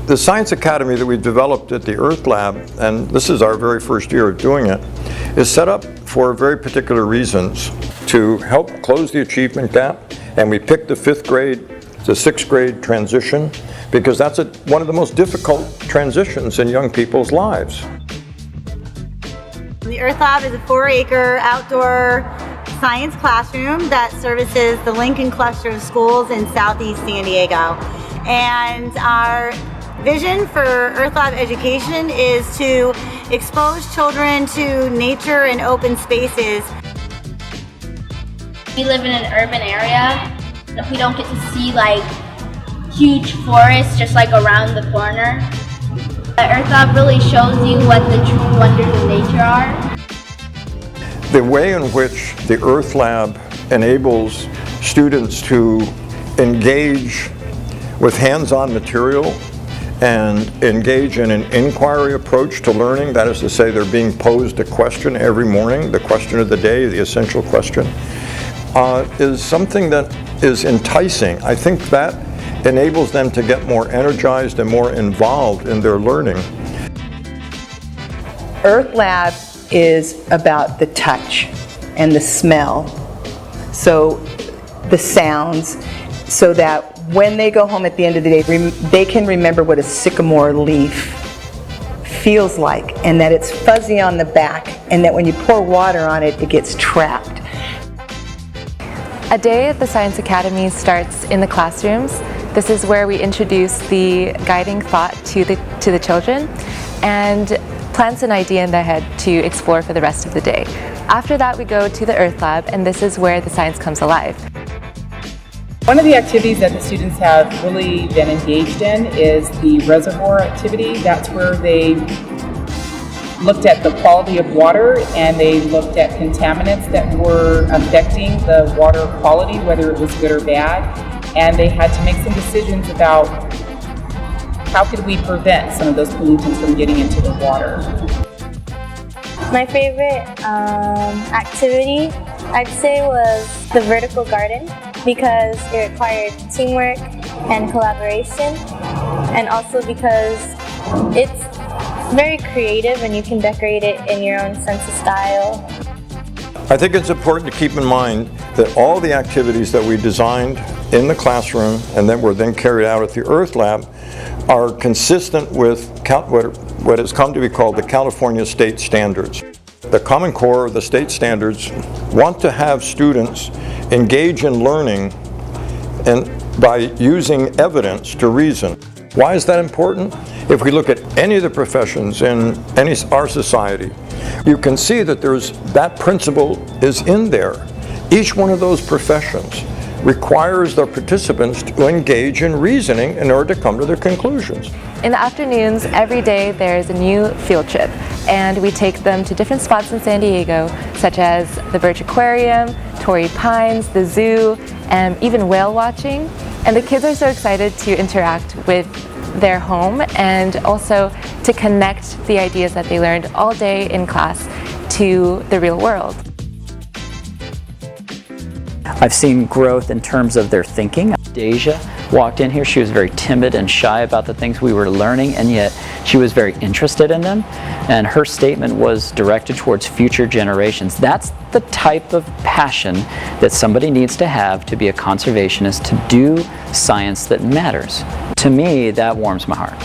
The Science Academy that we developed at the Earth Lab, and this is our very first year of doing it, is set up for very particular reasons to help close the achievement gap. And we picked the 5th grade to 6th grade transition because that's one of the most difficult transitions in young people's lives. The Earth Lab is a 4-acre outdoor science classroom that services the Lincoln cluster of schools in Southeast San Diego. And our vision for Earth Lab education is to expose children to nature and open spaces. We live in an urban area. We don't get to see like huge forests just like around the corner. The Earth Lab really shows you what the true wonders of nature are. The way in which the Earth Lab enables students to engage with hands-on material and engage in an inquiry approach to learning, that is to say they're being posed a question every morning, the question of the day, the essential question, is something that is enticing. I think that enables them to get more energized and more involved in their learning. Earth Lab is about the touch and the smell, so the sounds, so that when they go home at the end of the day, they can remember what a sycamore leaf feels like, and that it's fuzzy on the back, and that when you pour water on it, it gets trapped. A day at the Science Academy starts in the classrooms. This is where we introduce the guiding thought to the children and plants an idea in their head to explore for the rest of the day. After that, we go to the Earth Lab, and this is where the science comes alive. One of the activities that the students have really been engaged in is the reservoir activity. That's where they looked at the quality of water, and they looked at contaminants that were affecting the water quality, whether it was good or bad. And they had to make some decisions about how could we prevent some of those pollutants from getting into the water. My favorite activity, I'd say, was the vertical garden, because it required teamwork and collaboration, and also because it's very creative and you can decorate it in your own sense of style. I think it's important to keep in mind that all the activities that we designed in the classroom and that were then carried out at the Earth Lab are consistent with what has come to be called the California State Standards. The Common Core of the state standards want to have students engage in learning and by using evidence to reason. Why is that important? If we look at any of the professions in our society, you can see that that principle is in there. Each one of those professions requires their participants to engage in reasoning in order to come to their conclusions. In the afternoons, every day there's a new field trip, and we take them to different spots in San Diego, such as the Birch Aquarium, Torrey Pines, the zoo, and even whale watching. And the kids are so excited to interact with their home and also to connect the ideas that they learned all day in class to the real world. I've seen growth in terms of their thinking. Deja walked in here, she was very timid and shy about the things we were learning, and yet she was very interested in them, and her statement was directed towards future generations. That's the type of passion that somebody needs to have to be a conservationist, to do science that matters. To me, that warms my heart.